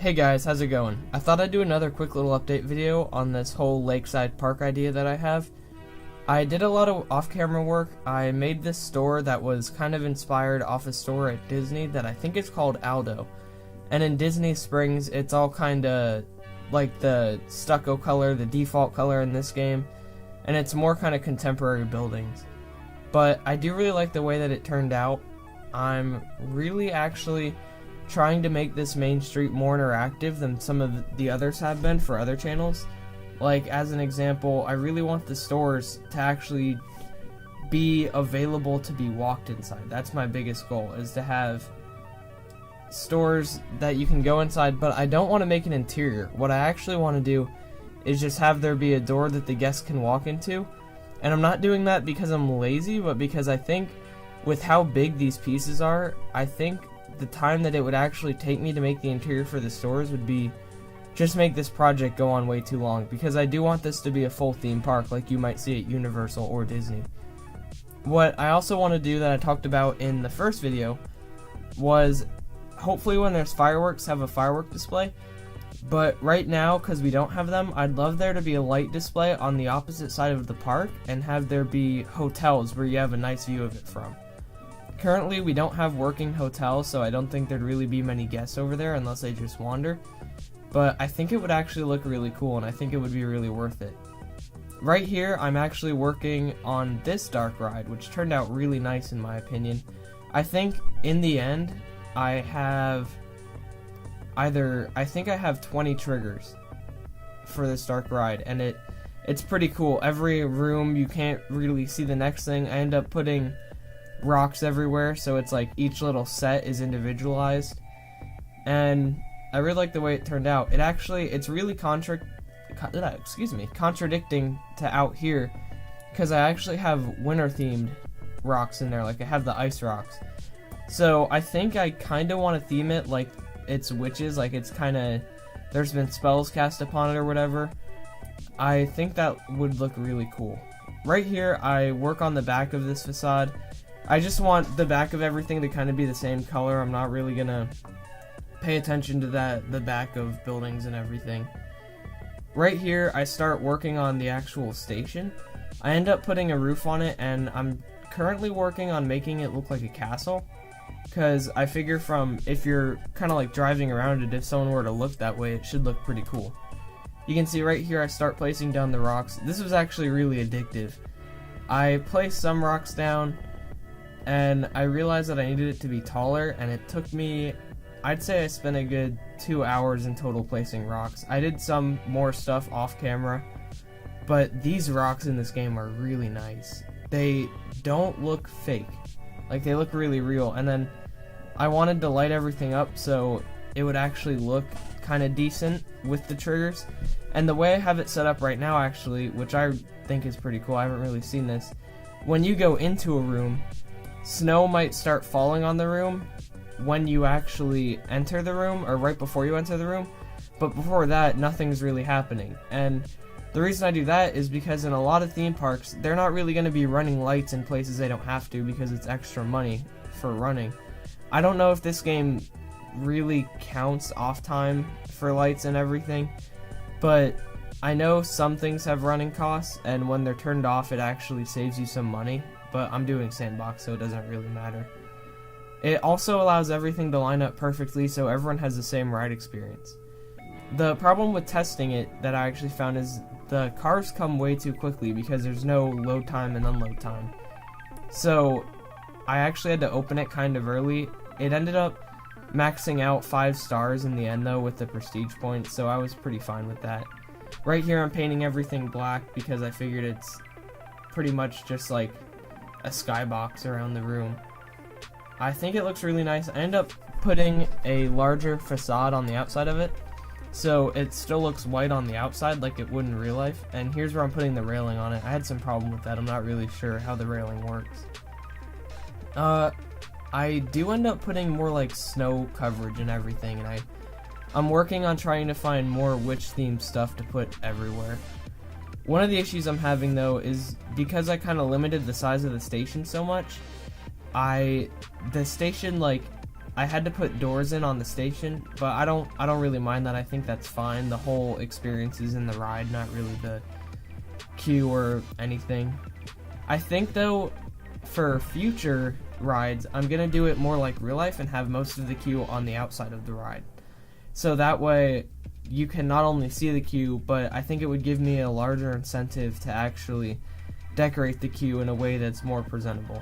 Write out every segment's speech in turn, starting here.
Hey guys, how's it going? I thought I'd do another quick little update video on this whole Lakeside Park idea that I have. I did a lot of off-camera work. I made this store that was kind of inspired off a store at Disney that I think is called Aldo. And in Disney Springs, it's all kinda like the stucco color, the default color in this game. And it's more kind of contemporary buildings. But I do really like the way that it turned out. I'm really actually trying to make this main street more interactive than some of the others have been for other channels. Like, as an example, I really want the stores to actually be available to be walked inside. That's my biggest goal, is to have stores that you can go inside, but I don't want to make an interior. What I actually want to do is just have there be a door that the guests can walk into. And I'm not doing that because I'm lazy, but because I think with how big these pieces are, I think the time that it would actually take me to make the interior for the stores would be just make this project go on way too long, because I do want this to be a full theme park like you might see at Universal or Disney. What I also want to do that I talked about in the first video was hopefully when there's fireworks have a firework display, but right now because we don't have them, I'd love there to be a light display on the opposite side of the park and have there be hotels where you have a nice view of it from. Currently, we don't have working hotels, so I don't think there'd really be many guests over there unless they just wander. But I think it would actually look really cool, and I think it would be really worth it. Right here, I'm actually working on this dark ride, which turned out really nice in my opinion. I think, in the end, I think I have 20 triggers for this dark ride, and it's pretty cool. Every room, you can't really see the next thing. I end up putting rocks everywhere, so it's like each little set is individualized, and I really like the way it turned out. It's really contradicting to out here, because I actually have winter themed rocks in there, like I have the ice rocks. So I think I kind of want to theme it like it's witches, like it's kind of, there's been spells cast upon it or whatever. I think that would look really cool. Right here, I work on the back of this facade. I just want the back of everything to kind of be the same color. I'm not really gonna pay attention to the back of buildings and everything. Right here, I start working on the actual station. I end up putting a roof on it, and I'm currently working on making it look like a castle, because I figure if you're kind of like driving around it, if someone were to look that way, it should look pretty cool. You can see right here I start placing down the rocks. This was actually really addictive. I placed some rocks down, and I realized that I needed it to be taller, and it took me, I'd say I spent a good 2 hours in total placing rocks. I did some more stuff off camera, but these rocks in this game are really nice. They don't look fake, like they look really real. And then I wanted to light everything up so it would actually look kind of decent with the triggers. And the way I have it set up right now, actually, which I think is pretty cool, I haven't really seen this, when you go into a room, snow might start falling on the room when you actually enter the room, or right before you enter the room, but before that, nothing's really happening. And the reason I do that is because in a lot of theme parks, they're not really going to be running lights in places they don't have to, because it's extra money for running. I don't know if this game really counts off time for lights and everything, but I know some things have running costs, and when they're turned off, it actually saves you some money. But I'm doing sandbox, so it doesn't really matter. It also allows everything to line up perfectly so everyone has the same ride experience. The problem with testing it that I actually found is the cars come way too quickly because there's no load time and unload time. So I actually had to open it kind of early. It ended up maxing out 5 stars in the end though with the prestige points, so I was pretty fine with that. Right here I'm painting everything black because I figured it's pretty much just like a skybox around the room. I think it looks really nice. I end up putting a larger facade on the outside of it, so it still looks white on the outside like it would in real life. And here's where I'm putting the railing on it. I had some problem with that. I'm not really sure how the railing works. I do end up putting more like snow coverage and everything, and I'm working on trying to find more witch themed stuff to put everywhere. One of the issues I'm having though is because I kind of limited the size of the station so much, the station, like, I had to put doors in on the station, but I don't really mind that. I think that's fine. The whole experience is in the ride, not really the queue or anything. I think though, for future rides, I'm gonna do it more like real life and have most of the queue on the outside of the ride. So that way you can not only see the queue, but I think it would give me a larger incentive to actually decorate the queue in a way that's more presentable.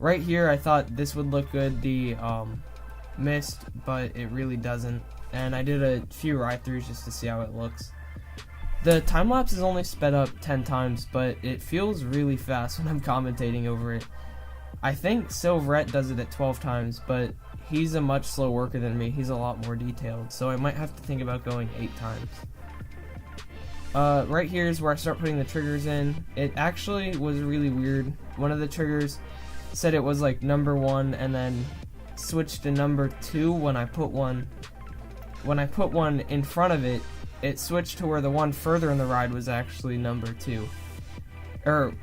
Right here, I thought this would look good, the mist, but it really doesn't. And I did a few ride-throughs just to see how it looks. The time-lapse is only sped up 10 times, but it feels really fast when I'm commentating over it. I think Silverette does it at 12 times, but he's a much slower worker than me. He's a lot more detailed, so I might have to think about going 8 times. Right here is where I start putting the triggers in. It actually was really weird. One of the triggers said it was like number 1 and then switched to number 2 when I put one in front of it. It switched to where the one further in the ride was actually number 2. The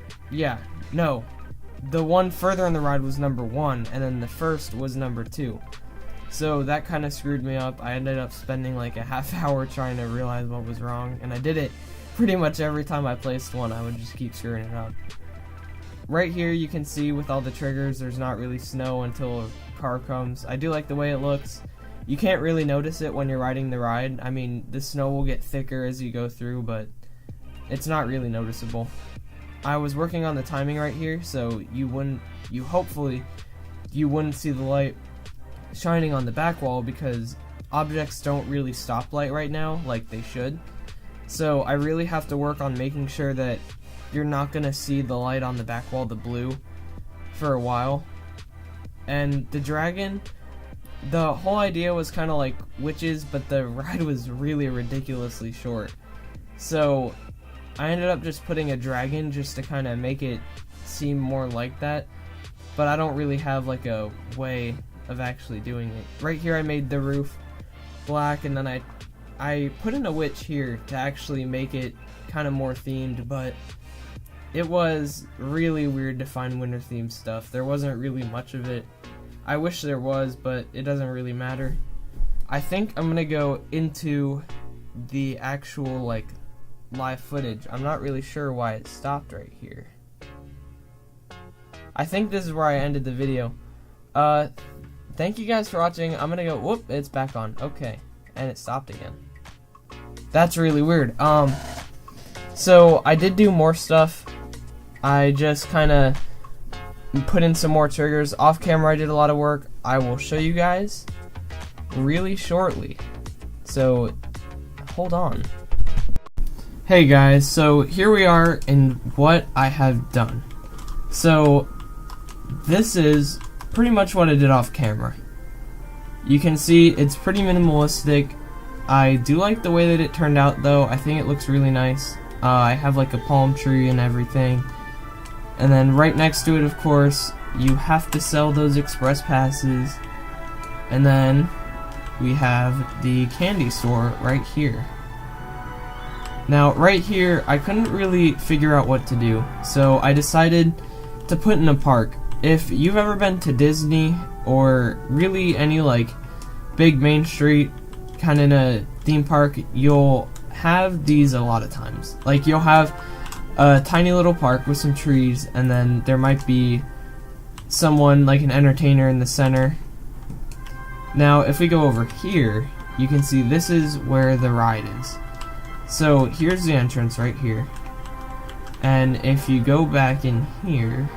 one further in the ride was number 1 and then the first was number 2. So that kind of screwed me up. I ended up spending like a half hour trying to realize what was wrong, and I did it pretty much every time I placed one. I would just keep screwing it up. Right here you can see with all the triggers there's not really snow until a car comes. I do like the way it looks. You can't really notice it when you're riding the ride. I mean, the snow will get thicker as you go through, but it's not really noticeable. I was working on the timing right here, so hopefully you wouldn't see the light shining on the back wall, because objects don't really stop light right now like they should. So I really have to work on making sure that you're not gonna see the light on the back wall, the blue, for a while. And the dragon, the whole idea was kind of like witches, but the ride was really ridiculously short. So I ended up just putting a dragon just to kind of make it seem more like that. But I don't really have like a way of actually doing it. Right here I made the roof black, and then I put in a witch here to actually make it kind of more themed, but it was really weird to find winter themed stuff. There wasn't really much of it. I wish there was, but it doesn't really matter. I think I'm gonna go into the actual like live footage. I'm not really sure why it stopped right here. I think this is where I ended the video. Thank you guys for watching. I'm gonna go, whoop, it's back on. Okay, and it stopped again. That's really weird. So I did do more stuff. I just kind of put in some more triggers. Off camera I did a lot of work. I will show you guys really shortly. So hold on. Hey guys, so here we are in what I have done. So this is pretty much what I did off camera. You can see it's pretty minimalistic. I do like the way that it turned out though. I think it looks really nice. I have like a palm tree and everything. And then right next to it, of course, you have to sell those express passes. And then we have the candy store right here. Now right here, I couldn't really figure out what to do, so I decided to put in a park. If you've ever been to Disney or really any like big main street kind of in a theme park, you'll have these a lot of times. Like you'll have a tiny little park with some trees, and then there might be someone like an entertainer in the center. Now if we go over here, you can see this is where the ride is. So here's the entrance right here, and if you go back in here,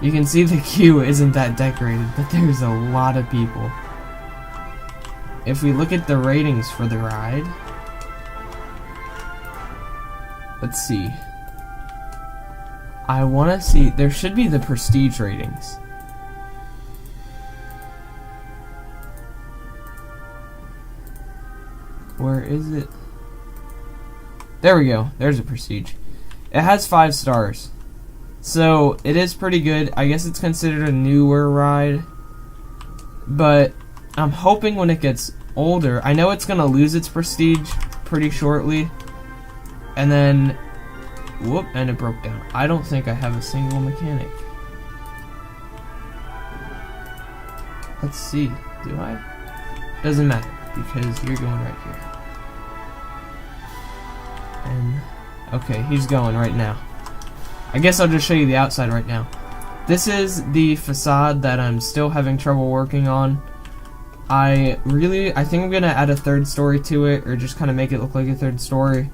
you can see the queue isn't that decorated, but there's a lot of people. If we look at the ratings for the ride, let's see. I want to see, there should be the prestige ratings. Where is it? There we go. There's a prestige. It has 5 stars. So it is pretty good. I guess it's considered a newer ride, but I'm hoping when it gets older, I know it's gonna lose its prestige pretty shortly, and then whoop, and it broke down. I don't think I have a single mechanic. Let's see. Do I? Doesn't matter because you're going right here. And okay, he's going right now. I guess I'll just show you the outside right now. This is the facade that I'm still having trouble working on. I think I'm gonna add a third story to it, or just kind of make it look like a third story.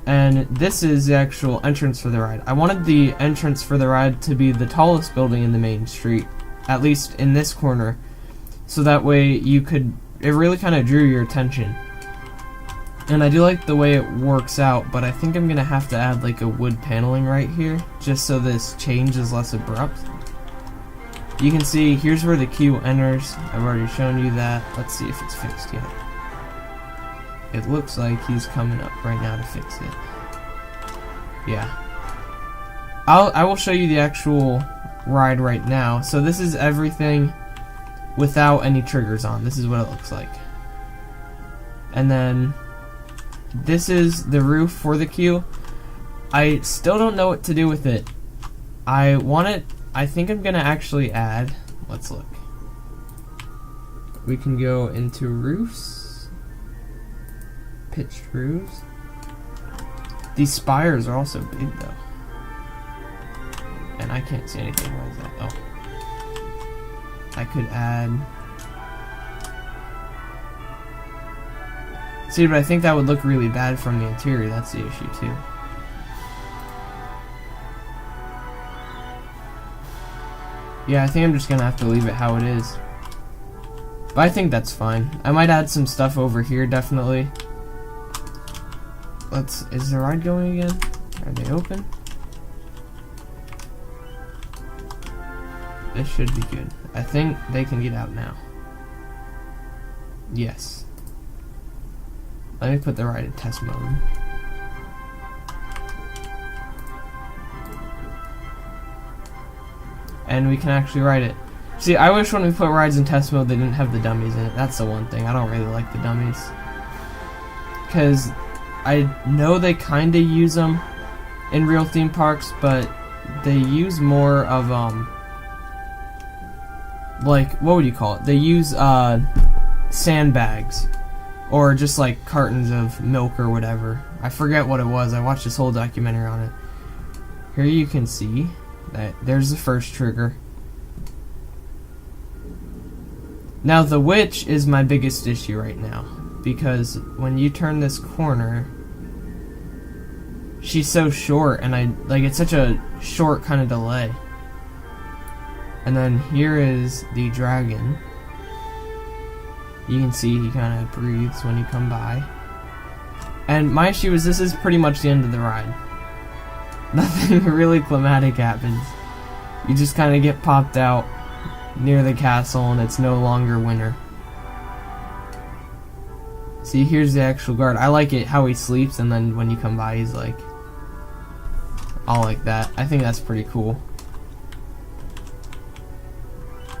And this is the actual entrance for the ride. I wanted the entrance for the ride to be the tallest building in the main street, at least in this corner, so that way it really kind of drew your attention. And I do like the way it works out, but I think I'm gonna have to add like a wood paneling right here, just so this change is less abrupt. You can see, here's where the queue enters. I've already shown you that. Let's see if it's fixed yet. It looks like he's coming up right now to fix it. Yeah. I will show you the actual ride right now. So this is everything without any triggers on. This is what it looks like. And then this is the roof for the queue. I still don't know what to do with it. I think I'm gonna actually add, let's look. We can go into roofs, pitched roofs. These spires are also big though. And I can't see anything. Where is that? Oh. I could add. See, but I think that would look really bad from the interior. That's the issue too. Yeah, I think I'm just gonna have to leave it how it is. But I think that's fine. I might add some stuff over here, definitely. Is the ride going again? Are they open? This should be good. I think they can get out now. Yes. Let me put the ride in test mode. And we can actually ride it. See, I wish when we put rides in test mode they didn't have the dummies in it. That's the one thing. I don't really like the dummies. Because I know they kind of use them in real theme parks, but they use more of, like, what would you call it? They use, sandbags. Or just, like, cartons of milk or whatever. I forget what it was. I watched this whole documentary on it. Here you can see that there's the first trigger. Now the witch is my biggest issue right now, because when you turn this corner, she's so short, and it's such a short kind of delay. And then here is the dragon. You can see he kind of breathes when you come by. And my issue is this is pretty much the end of the ride. Nothing really climatic happens. You just kind of get popped out near the castle and it's no longer winter. See, here's the actual guard. I like it how he sleeps and then when you come by he's like all like that. I think that's pretty cool.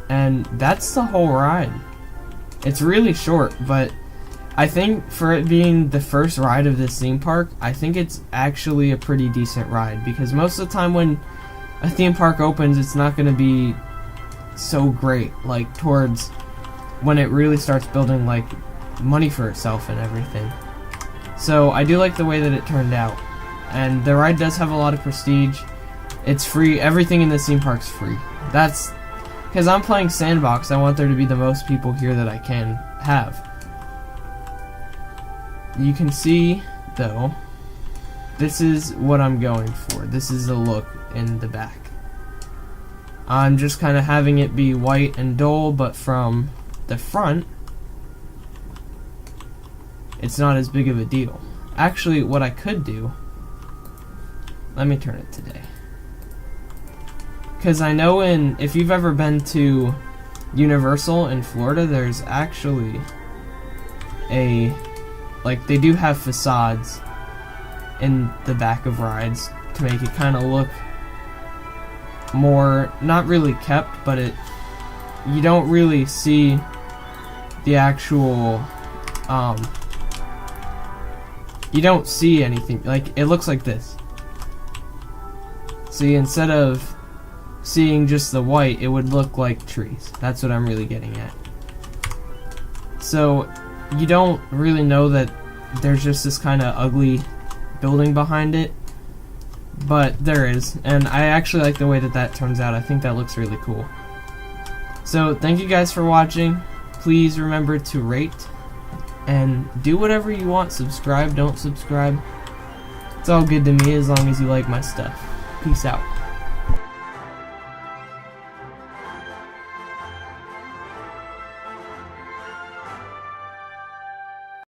And that's the whole ride. It's really short, but I think for it being the first ride of this theme park, I think it's actually a pretty decent ride, because most of the time when a theme park opens, it's not going to be so great, like towards when it really starts building like money for itself and everything. So I do like the way that it turned out, and the ride does have a lot of prestige. It's free. Everything in this theme park's free. That's because I'm playing Sandbox. I want there to be the most people here that I can have. You can see, though, this is what I'm going for. This is the look in the back. I'm just kind of having it be white and dull, but from the front, it's not as big of a deal. Actually, what I could do, let me turn it today. Because I know if you've ever been to Universal in Florida, there's actually they do have facades in the back of rides to make it kind of look more, not really kept, but you don't really see the actual, you don't see anything, like, it looks like this. See, instead of seeing just the white, it would look like trees. That's what I'm really getting at. So you don't really know that there's just this kind of ugly building behind it, but there is, and I actually like the way that that turns out. I think that looks really cool. So thank you guys for watching. Please remember to rate and do whatever you want. Subscribe, don't subscribe. It's all good to me as long as you like my stuff. Peace out.